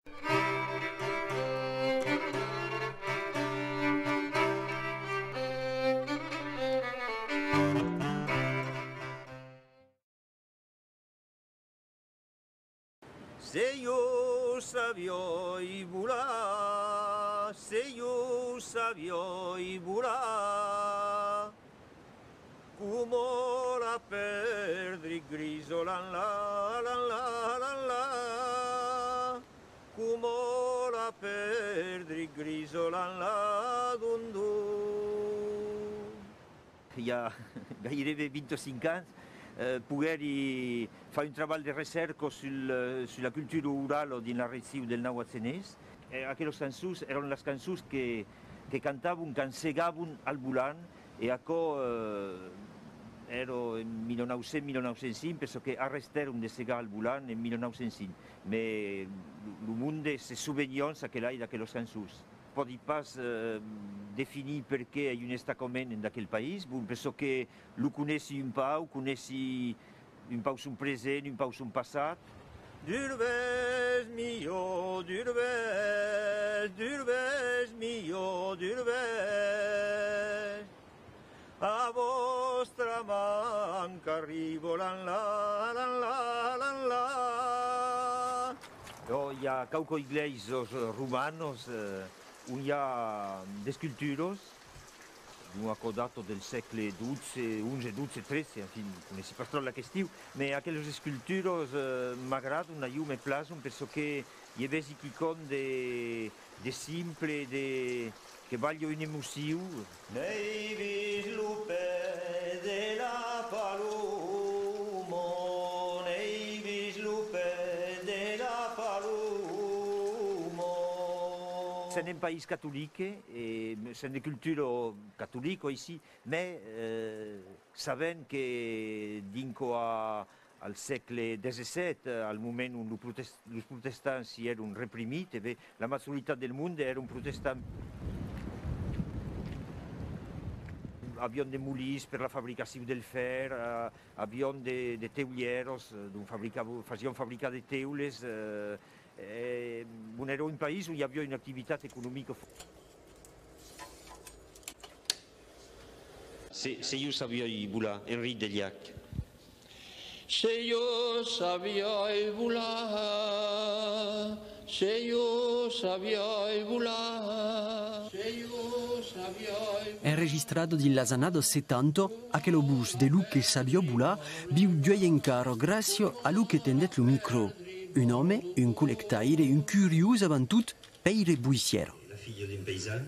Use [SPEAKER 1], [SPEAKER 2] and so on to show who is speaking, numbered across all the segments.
[SPEAKER 1] Se io savio i volar, se io savio i volar, come la perdri griso lan la lan la lan la, come la perdri griso lan la dun dun. Il y a gairebé 25 ans, poder fare un lavoro di ricerca sulla cultura rurale di narrazione del Nahuatl. Aquelles cançons erano le cançons che cantavano, che segavano al bulan, e ecco ero nel 1900-1905, penso che arrestarono di segare al bulan nel 1905, ma il mondo si souveniva di quelle cançons. Pode pas definir perché è un destacament in aquel país. Bon, penso che lo conesci un po' son present, un po' son passat. D'Urbès, millor, d'Urbès, millor, d'Urbès. A vostra manca arrivo, lan la, lan la, lan la. Hi ha cauco iglesias romanos, un hi ha de sculturos, un accodato del secolo XII, XI, XIII, enfin, non si pas trop la qüestió, ma aquelles sculturos m'agraden, io me plazon, penso que hi havia quicon de simple, que valga una emoció. N'hai vist l'upè de la Palomo, n'hai vist l'upè de la Palomo. C'est un pays catholique, c'est une culture catholique ici, mais savent que dinco al segle XVII, al moment où els protestants eren reprimits, la majoritat del món eren protestants. Avions de molins per la fabricació del fer, avions de teulieros, facien fabricar de teules. Era un país on hi havia una activitat econòmica.
[SPEAKER 2] Se io sabia volar, Henri Deliac.
[SPEAKER 3] Se io sabia volar, se io sabia volar, se io sabia volar.
[SPEAKER 4] Enregistrado di Lasanado 70, aquel bus de Luc che sabia volar, biu duei encaro grazie a Luc che tendet lo micro. Un homme, un collectaire, un curieux avant tout, Peyre Boissière.
[SPEAKER 2] La fille d'un paysan.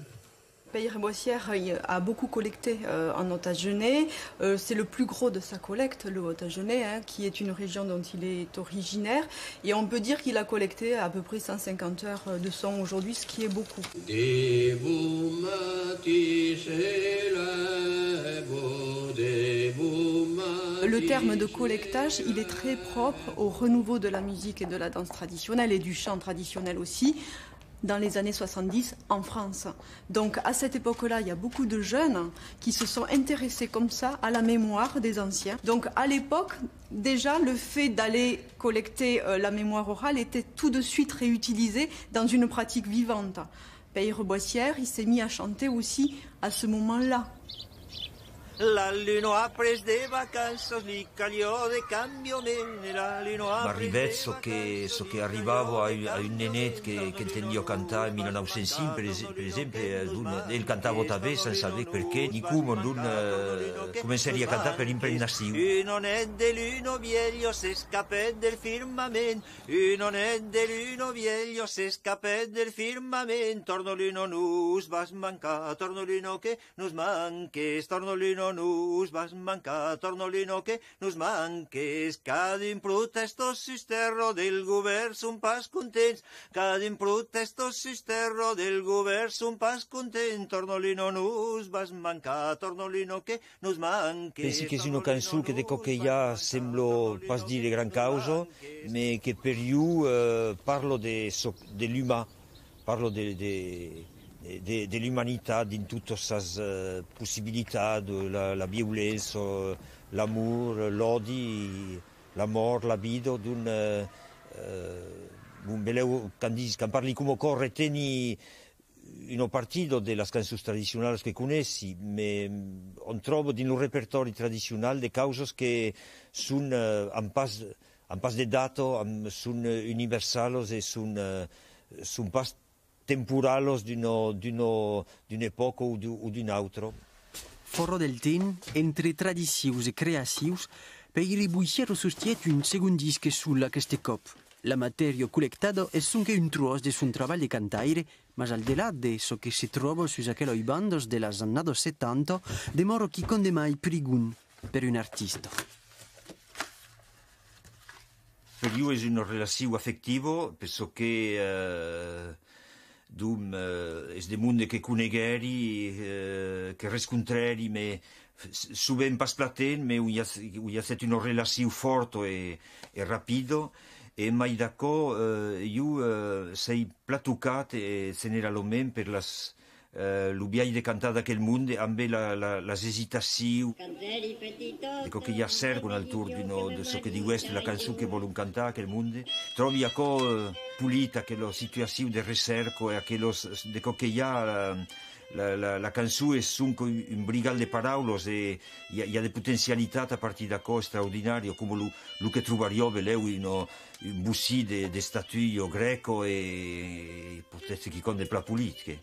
[SPEAKER 5] Peyre Boissière a beaucoup collecté en Ottagenais. C'est le plus gros de sa collecte, le Ottagenais, qui est une région dont il est originaire. Et on peut dire qu'il a collecté à peu près 150 heures de son aujourd'hui, ce qui est beaucoup. Le terme de collectage, il est très propre au renouveau de la musique et de la danse traditionnelle et du chant traditionnel aussi, dans les années 70 en France. Donc à cette époque-là, il y a beaucoup de jeunes qui se sont intéressés comme ça à la mémoire des anciens. Donc à l'époque, déjà, le fait d'aller collecter la mémoire orale était tout de suite réutilisé dans une pratique vivante. Peyre Boissière, il s'est mis à chanter aussi à ce moment-là.
[SPEAKER 1] La luna ha pres de vacances, li calió de cambio la luna ha pres de vacances. So che arrivavo a un nenet che intendio cantare in 1905, per esempio, il cantavo també sense saber perché, ni come non començaria a cantar per impregnació. Un onet de l'uno vieglio s'escapet del firmament, un onet de l'uno vieglio s'escapet del firmament, torno l'uno nus vas mancar, torno l'uno che nus manques, torno l'uno nus vas mancar, tornolino que nus manques. Cada impruta estos sisterro del govern son pas contents, cada impruta estos sisterro del govern son pas contents, tornolino nus vas mancar, tornolino que nus manques.
[SPEAKER 2] Pensi che sia una canzone che de che ja semblo pas dire gran causa, ma che per io parlo dell'umain, parlo dell'umanità in tutte le possibilità, la violenza, l'amore, l'odio, la mort, la vita, Quand parli come corre teni un partito delle canzoni tradizionali che conosci, ma on trovo in un repertorio tradizionale le cause che sono un pas de dato, sono universali e sono pas temporali di un'epoca o di un'altra.
[SPEAKER 4] Foro del ten, entre tradicions e creacions, per i ribuixiero sostiet un segon disc sulla queste cop. La materia collectada è anche un tros de son treball de cantaire, ma al de là de so che si trova sus aqueloi bandos de las annados 70, demoro chi conde mai prigun per un artista.
[SPEAKER 2] Per io è una relazione affettiva, penso che è del mondo che conegheri, che riscontreri, ma souvent pas platen, ma il y a una relazione forte e rapida. E mai d'accordo, io sei platucat e generalmente per l'ubiai de cantare aquel mondo, anche las esitazioni, ecco che gli servono al tour di so che di questo la canzone che vuole cantare aquel mondo, trovi pulita che la situazione del ricerco e aquello che gli la canzone è un brigal de parole e hi ha delle potenzialità a partire da cosa straordinario come lo che trovario in un bussi de statue greco e potete chi con le politiche.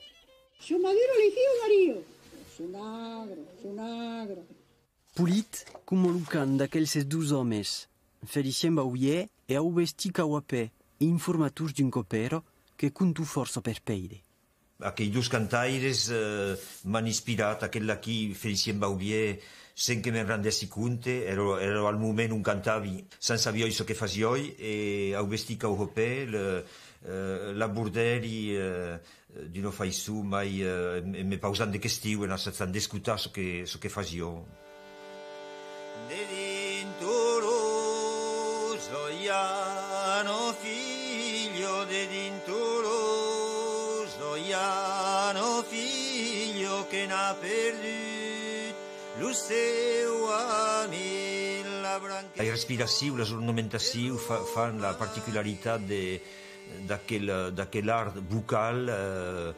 [SPEAKER 4] Pulit come Lucan d'aquells dos homes, Felicien Bauier e Aubesti Kawapé, informators d'un copero che contu forza per peide.
[SPEAKER 2] Aquells dos cantaires m'han ispirat, aquella qui Felicien Bauier, sen que me'n rendessi compte, era al moment un cantavi senza saber so che fasioi, e Aubesti Kawapé, l'aborderi di no fai su mai me pausando che stiu e non stanno discutendo so che fasio.
[SPEAKER 1] Dedinturo soiano figlio dedinturo soiano figlio che n'ha perduto lo seu amic la branca.
[SPEAKER 2] La respirazione, l'ornamentazione fanno la particolarità d'aquell'art buccal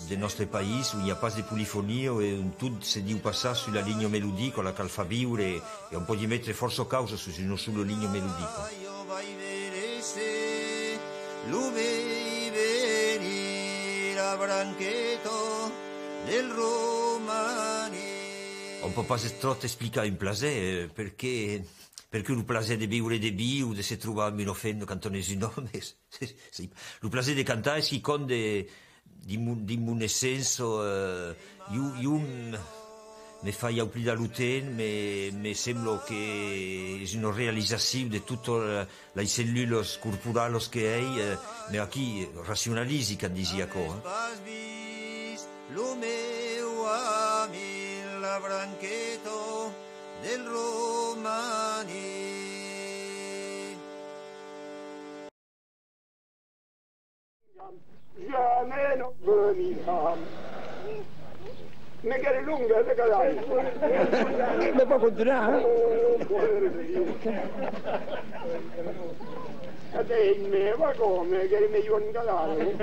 [SPEAKER 2] del nostre paesi, où il n'y a pas de polifonie e tutto si diu passare sulla linea melodica, la cal fa viure e un po' di mettere forza causa su una sola linea melodica.
[SPEAKER 1] Lo vei venire a branchetto del romani.
[SPEAKER 2] On peut pas trop expliquer un plaisir perché le plaisir de vivere de vie ou de se trovare in offendo quand on est un homme, le plaisir de cantar si con di mon essence, io mi fai più da luten, mi sembra che è una realizzazione di tutte le cellule corporali che hai, ma qui razionalizzi che dizia co.
[SPEAKER 1] Lo meu amic la branchetto del romani.
[SPEAKER 6] Ja, meno Birmingham. Me che è lunga, le calai.
[SPEAKER 7] Ne può continuare?
[SPEAKER 6] E te me, ma come? Che mi vuoi calare?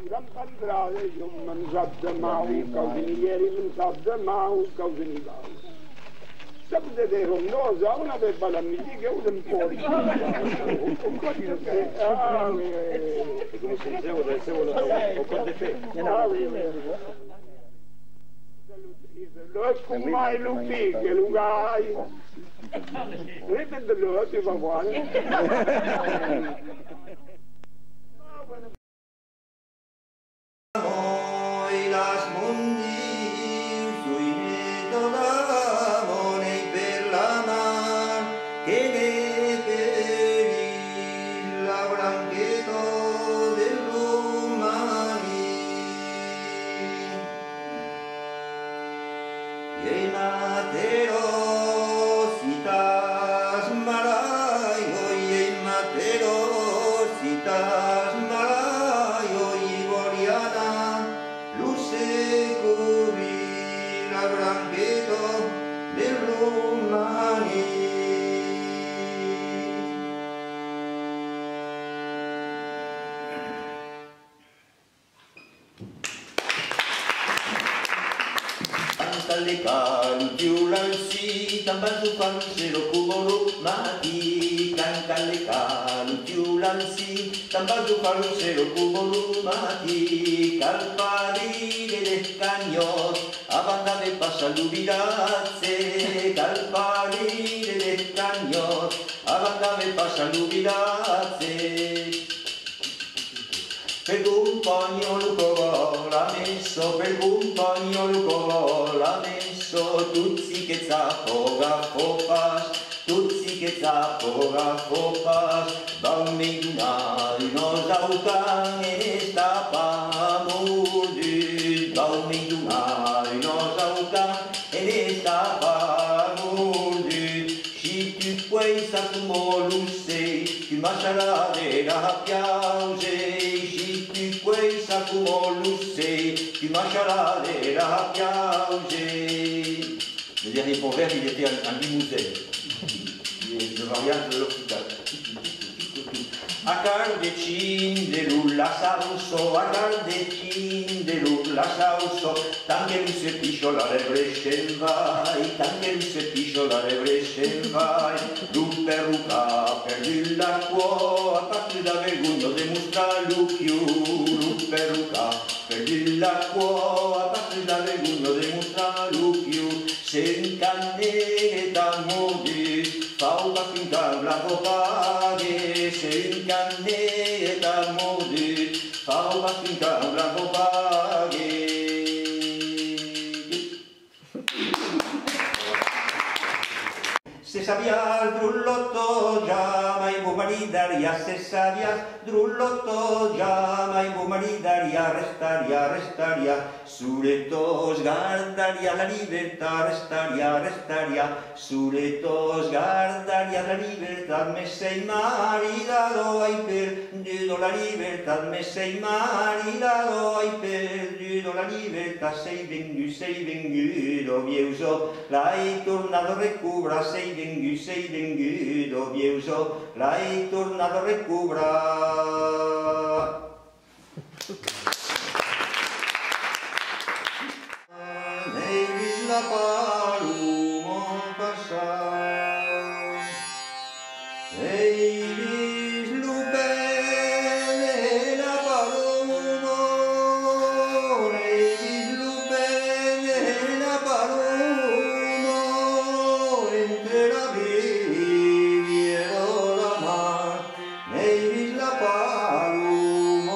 [SPEAKER 6] L'ampandrade, io non so de mau, causini ieri, non so de mau, causini lau. Sapete che rondosa, una bella la musica, un po' di... Lo scumai lupi, che lungai. Ripete lo, ti va buono.
[SPEAKER 1] Noi las mundi fluido d'amore per la mar che ne per la branchetto del romani e matero citas marai e matero citas marai calle si, tambazu falsero kuboro mati, calle si, tambazu falsero kuboro mati, calparire del cañón, abanda de pasa l'ubirazze, calparire del cañón, abanda de pasa l'ubirazze. Per compagno Luco l'ha messo, per compagno Luco l'ha messo, tuzzi che zappo gaffo pas, tuzzi che zappo gaffo pas, bammi dunai nos aucan e sta pa mordu, bammi dunai nos aucan e sta pa mordu, si tu puoi sa tu molusei, tu marceras de la piause. Questa cumolusse, tu marcheras de la piage. Le dernier proverbe, il était un limousin. Le variante de l'hôpital. A cardecin de lulla sauso, a cardecin de lulla sauso, tanche lui se pisciola le bresce vai, tanche lui se pisciola le bresce vai, l'uperruca per l'acqua, a parte da vergogno dimostra l'ucchio, l'uperruca per l'acqua, a parte da vergogno dimostra l'ucchio, se in canneta modi, fa una finta blanco paghe, se in canneta modi, fa una finta blanco paghe. Se sabías drullotto llama y maridaria, se sabías drullotto llama y maridaria, restaria, sulle sgardaria la libertà, restaria, sulle sgardaria la libertà, me sei maridado, hai perduto la libertà, me sei maridado, hai perduto la libertà, sei venguto, vieuso, l'hai tornato a recuperar, sei venguto, vieuso, l'hai tornato a recuperar. N'hai vist la paloma passar, n'hai vist l'upel e la paloma, n'hai vist l'upel e la paloma, entre la riviera e la mar, n'hai vist la paloma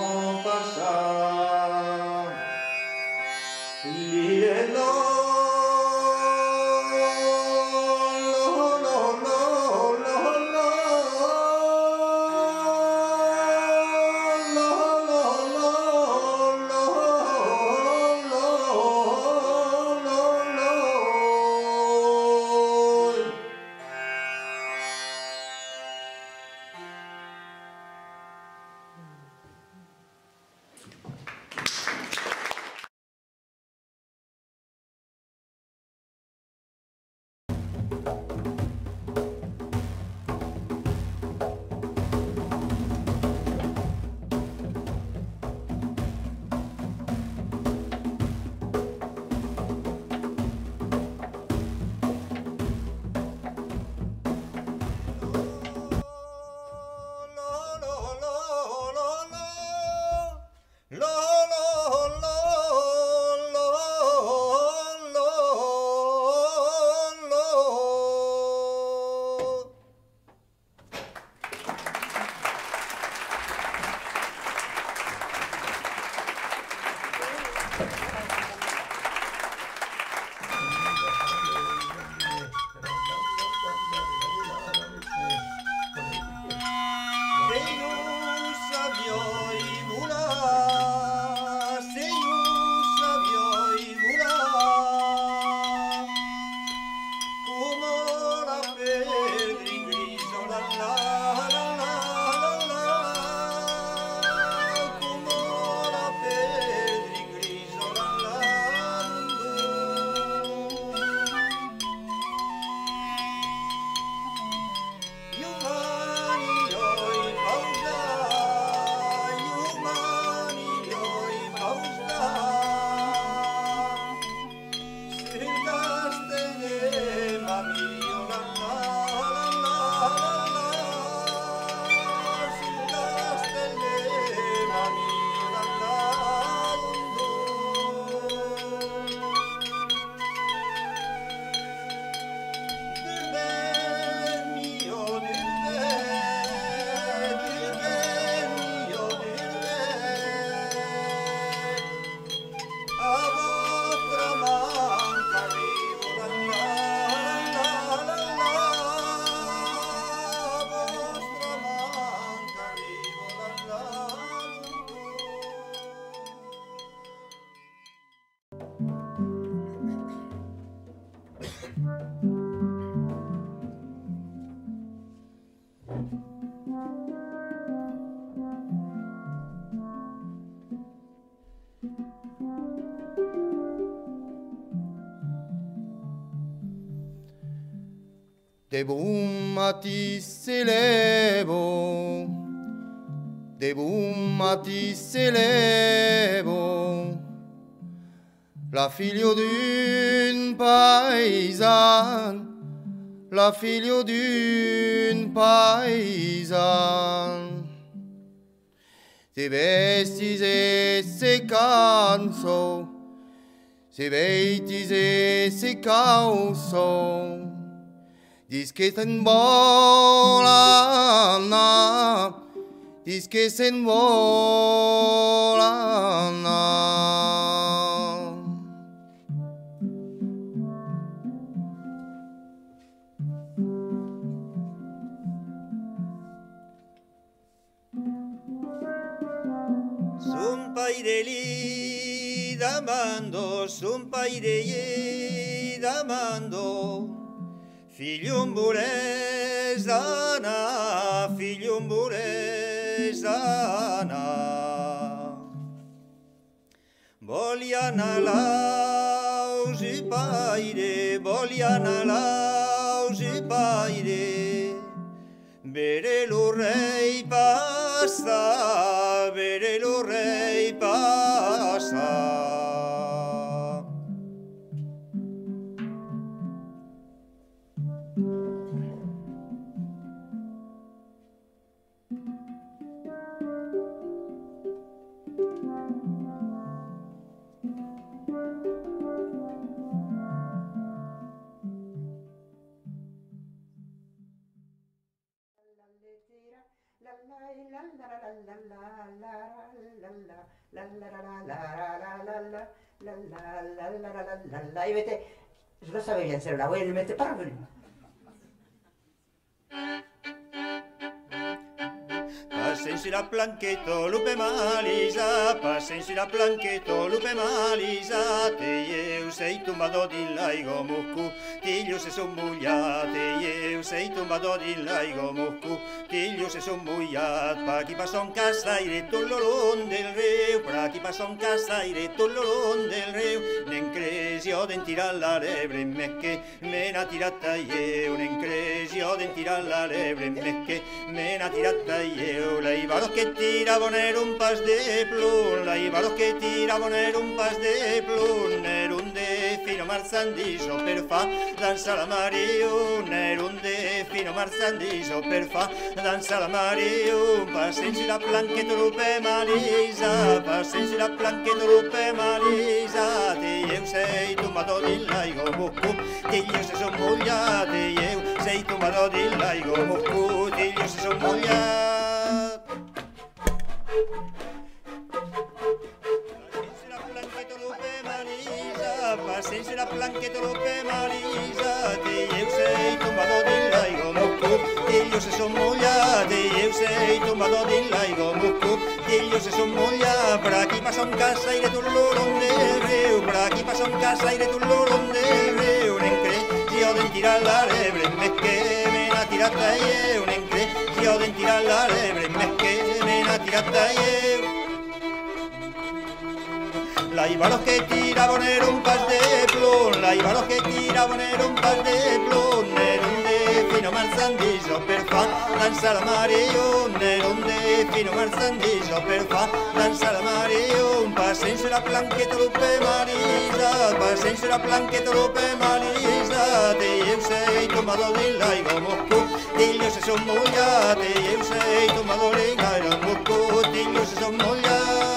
[SPEAKER 8] De bon matí se levo, de bon matí se levo, la figlio d'un paisan, la figlio d'un paisan. Se vestis e se canso, se vestis e se causo, dis che se'n volana, dis che se'n volana.
[SPEAKER 1] Son paire lì d'amando, son paire lì d'amando, figlio un burezana, figlio un burezana. Vogliana lausi paire, vogliana lausi paire, bere lo rei passa, bere lo rei passa.
[SPEAKER 9] Y vete, yo no sabía bien ser una abuela y me para venir.
[SPEAKER 1] Passensi la planchetto, lupe malisa, passensi la planchetto, lupe malisa, te eu sei tombato di laigo muccu, tiglio se son mugliate, eu sei tombato di laigo muccu, tiglio se son mugliat, pa chi passa un castaire tollolon del reu, pa chi passa un castaire tollolon del reu, nen cresio den tira la lebre, me che me n'ha tirata io, nen cresio den tira la lebre, me che me n'ha tirata io, la ibaros che tiraban era un pas de plun, la ibaros che tiraban era un pas de plun, era un de fino marzandiso per fa danza la Mario, era un de fino marzandiso per fa danza la Mario, passensi la planchetto lupe malisa, passensi la planchetto lupe malisa, te eu sei tombato di laigo muccu, tiglio se son mugliate, eu sei tombato di laigo muccu, tiglio se son mugliate. Passensi la planchetto lupe malisa, te eu sei tombato di laigo muccu, tiglio se son mugliate, eu sei tombato di laigo muccu, tiglio se son mugliate, per chi passa un castaire tull'oron del reu, per chi passa un castaire tull'oron del reu, nen cresio den tira la lebre, me che me n'ha tirata io, nen cresio den tira la lebre, me che me n'ha tirata io. La ibaros que tiraban era un pas de plun, la ibaros que tiraban era un pas de plun, era un de fino marzandiso per fa danza la Mario, era un de fino marzandiso per fa danza la Mario, un passensi la planchetto lupe malisa, passensi la planchetto lupe malisa, te eu sei tombato di laigo muccu, tiglio se son mugliate, eu sei tombato di laigo muccu, tiglio se son mugliate.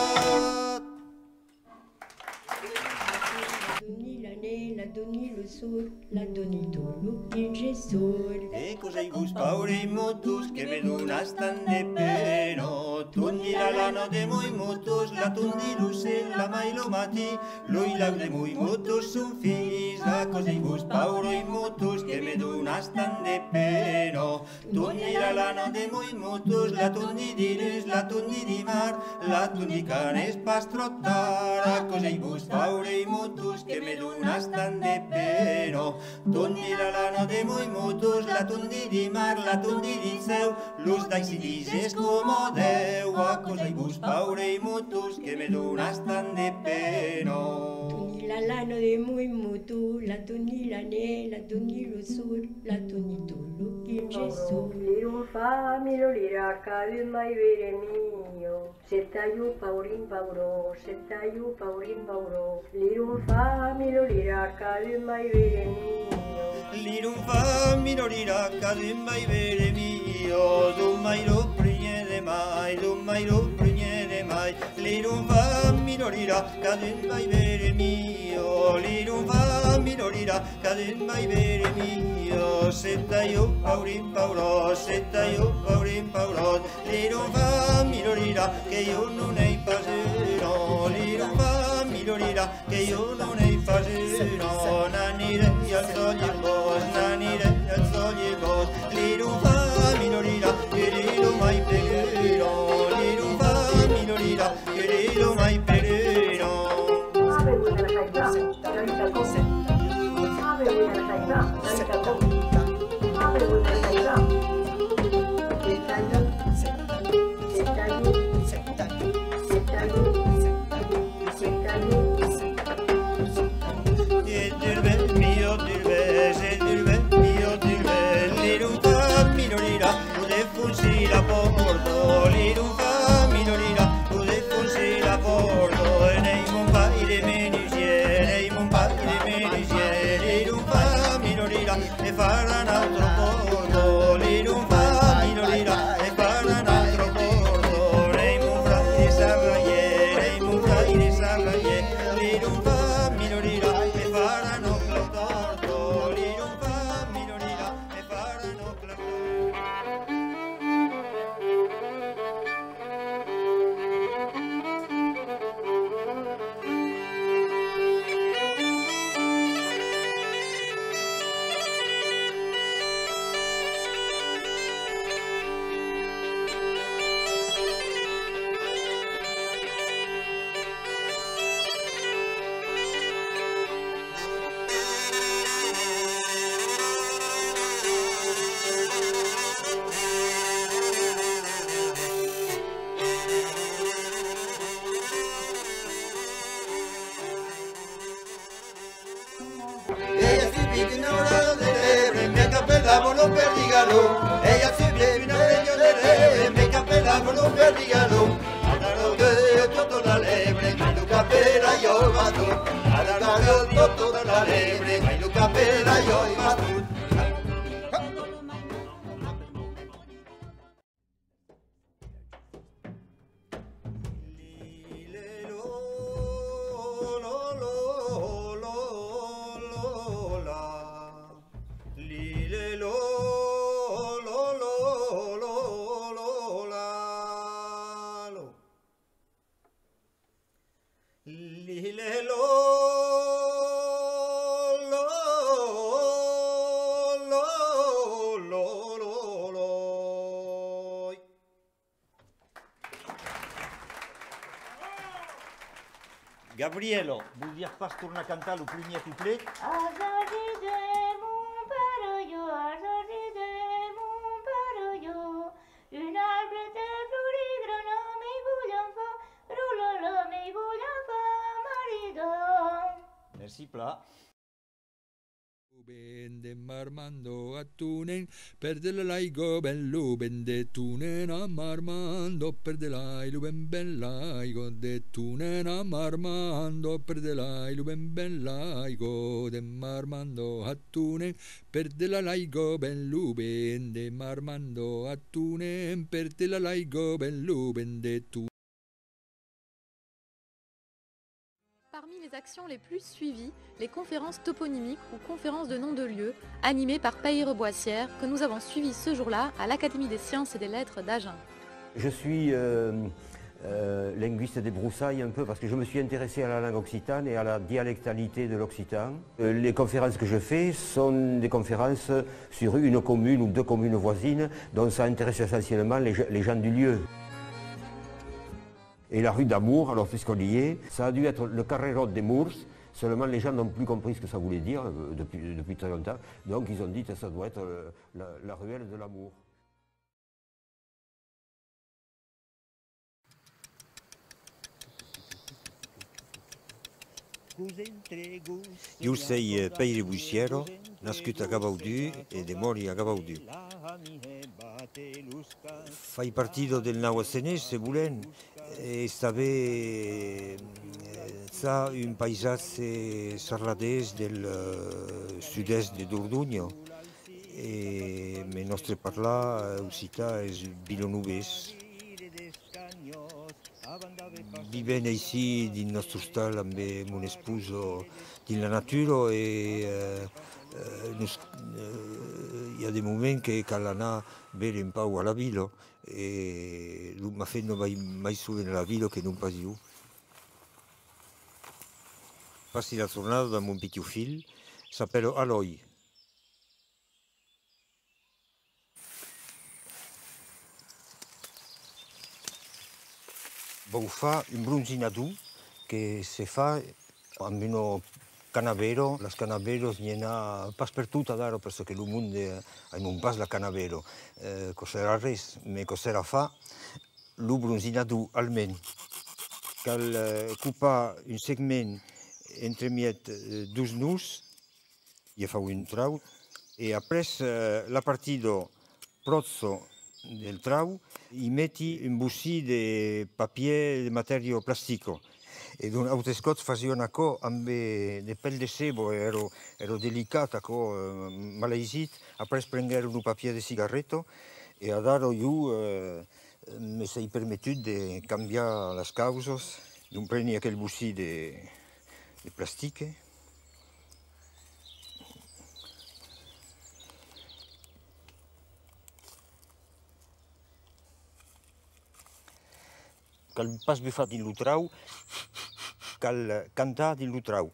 [SPEAKER 10] La doni lo sol, la doni tolo il gesol.
[SPEAKER 1] E cos'hai gus paure motus che vedunas tan de pero, tundi la lana de moi motus, la tundi luce la mai lo mati, lui lau de moi motus sun fills, la cos'hai gus paure motus che vedunas tan de pero, tundi la lana de moi motus, la tundi diles, la tundi di mar, la tundi canes pas trottar, la cos'hai gus paure motus che vedunas tan de peno. Tundi la lana de moi motos, la tundi di mar, la tundi di seu, l'us d'aixi dices como Déu, a cosa i vos paure i motos que me donas tan de peno.
[SPEAKER 10] Tundi la lana de moi moto, la tundi la ne, la tundi lo sol, la tundi tolo in Gesù.
[SPEAKER 11] Lirum familo liraca del mai vere mio, settaiu paurin pauro, settaiu paurin pauro. Lirum familo liraca del mai vere mio.
[SPEAKER 1] Lirum familo liraca del mai vere mio, dum mai lo prigne de mai, dum mai lo prigne de mai. Lirum familo liraca del mai vere mio, lirum familo liraca del mai vere mio, settaiu paurin pauro, settaiu paurin pauro. Lirum familo liraca che io non ei pasero, lirum familo liraca che io non ei pasero. Nanire al sogli bos, nanire al sogli bos. Lirum familo liraca che lirum mai perero, lirum familo liraca che lirum mai perero.
[SPEAKER 11] Ave buona carità, la vita cosa. Ave buona carità, la vita cosa. Ave buona carità.
[SPEAKER 1] La porto, lirum familo liraca, ude fonse la porto, e nei mon pai de menisier, nei mon pai de menisier, lirum familo liraca, e faran altro porto, lirum familo liraca, e faran altro porto, nei mon frai de Sarraie, nei mon frai de Sarraie, lirum familo liraca, e faran altro porto, lirum familo liraca, e faran altro porto. Non perdigano, ella si viene a leggere, me capellavo non perdigano, andano che tutto da lebre, ma lo capella io vado, andano che tutto da lebre, ma lo capella io vado. Gabrielo, voudriez pas tornar a cantar le premier couplet?
[SPEAKER 12] Un arbre de fleuris grenat, mes bouillons fa, roulala, mes bouillons fa, maridon.
[SPEAKER 1] Merci, plat.
[SPEAKER 13] Bende marmando a tunen, perde la laigo ben lu ben de tunen a marmando, perde la lu ben laigo de tunen a marmando, perde la lu ben laigo de marmando a tunen, perde la laigo ben lu ben de marmando a tunen, perde la laigo ben lu ben de tunen.
[SPEAKER 14] Parmi les actions les plus suivies, les conférences toponymiques ou conférences de noms de lieux, animées par Payre Boissière, que nous avons suivies ce jour-là à l'Académie des sciences et des lettres d'Agen.
[SPEAKER 15] Je suis linguiste des broussailles un peu parce que je me suis intéressé à la langue occitane et à la dialectalité de l'occitan. Les conférences que je fais sont des conférences sur une commune ou deux communes voisines dont ça intéresse essentiellement les gens du lieu. Et la rue d'Amour, alors puisqu'on y est, ça a dû être le Carrerot des Mours, Seulement les gens n'ont plus compris ce que ça voulait dire depuis très longtemps. Donc ils ont dit que ça doit être la ruelle de l'amour.
[SPEAKER 2] Io sei Payre Bussiero, nascut a Gabaudu e de mori a Gabaudu. Fai partito del Nauasenès, se volen, e stava un paisatge sarladès del sud-est de Dordogne, e il nostre parlar occità és Villeneuves. Vivent ici dins nostre hostal amb mon esposo dins la natura e hi ha de moments que cal anar a veure en pau a la vila e m'ha fet no vaig mai solen a la vila que non pas jo. Passi la tornada amb mon petit fill, s'appella Aloi. Vau fa un bronzinador que se fa amb un canavero. Les canaveros n'hi ha pas per tot adaro, perché el món ha un pas la canavero. Cos'era res, me cos'era fa lo bronzinador almen. Cal ocupar un segment entre miet dos nus, i fa un trau, e après la partida prozzo del trau, i metti un bossi de papier de materia plastico. E d'un altre scot fazia una co amb de pell de sebo, ero delicata, malaisit, après prenguero un papier de cigarretto, e adaro io me sei permetut de canviar les causes, d'un preni aquell bossi de plastique. Cal pas bufar dins lo trau, cal cantar dins lo trau.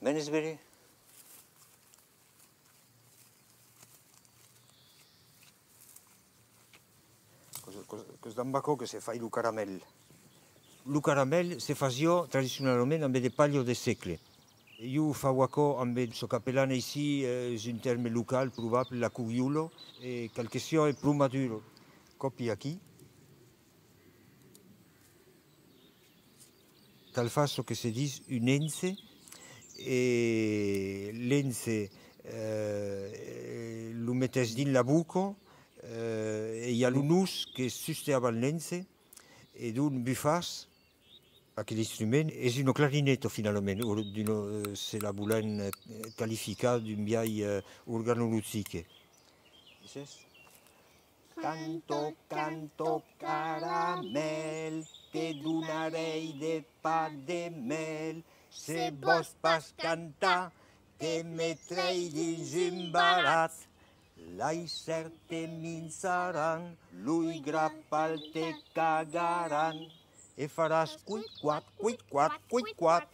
[SPEAKER 2] Venes bere? Cos d'ambacò che se fa il caramel. Il caramel se fazia tradizionalment amb de palio de segle. Io fau acò amb so capellana ici, és un terme local probable, la cugliulo, e qualche sia è più maduro. Copia aquí. Tal façon que se dis un ence, e l'ence lo mettes dins la buca, e hi ha l'unus que sustava l'ence, e d'un bufàs, aquell instrument és una clarineta finalment, se la volen qualificar d'un vieil organologique. Canto, canto, caramel, te donarei de pa de mel. Se vos pas cantar, te metrei dins un barat. L'ai cert te minçaran, l'ui grapal te cagaran, e faràs cuit-quat, cuit-quat, cuit-quat.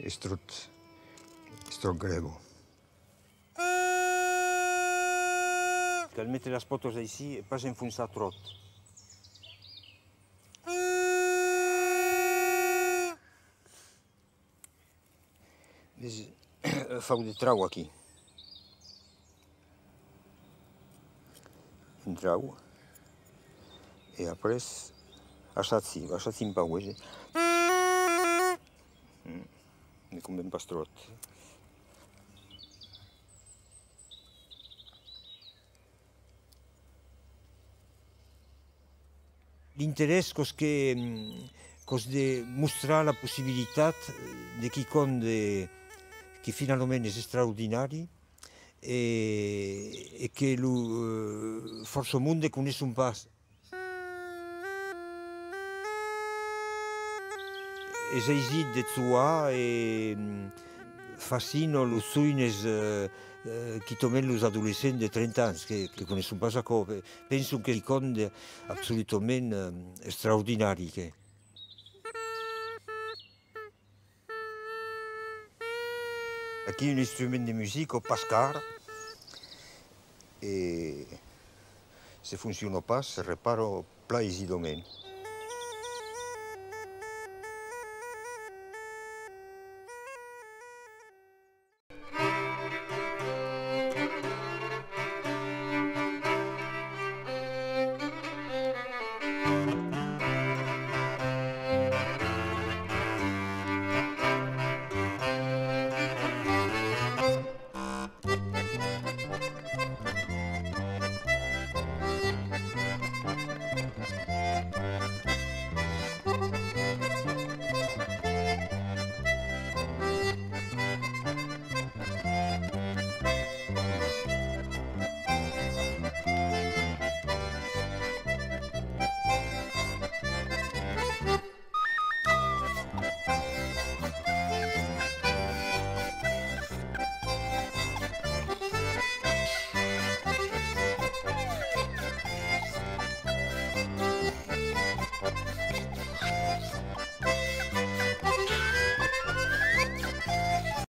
[SPEAKER 2] Estrot grego. Cal mettre les potes així, pas enfonsar trot. Fau de trau aquí. Un trau. E après, aixatzi un pau. E com ben pas trot. L'interès cos de mostrar la possibilitat de quicon que finalment és extraordinari e que força monde coneix un pas. És aisit de trobar e fascino los suines qui tomen los adolescents de 30 anys que coneixen pas ancora. Penso que és un icon absolutament extraordinari. Aquí un instrument de musique au Pascar et si fonctionne pas, se repara pla aisidament.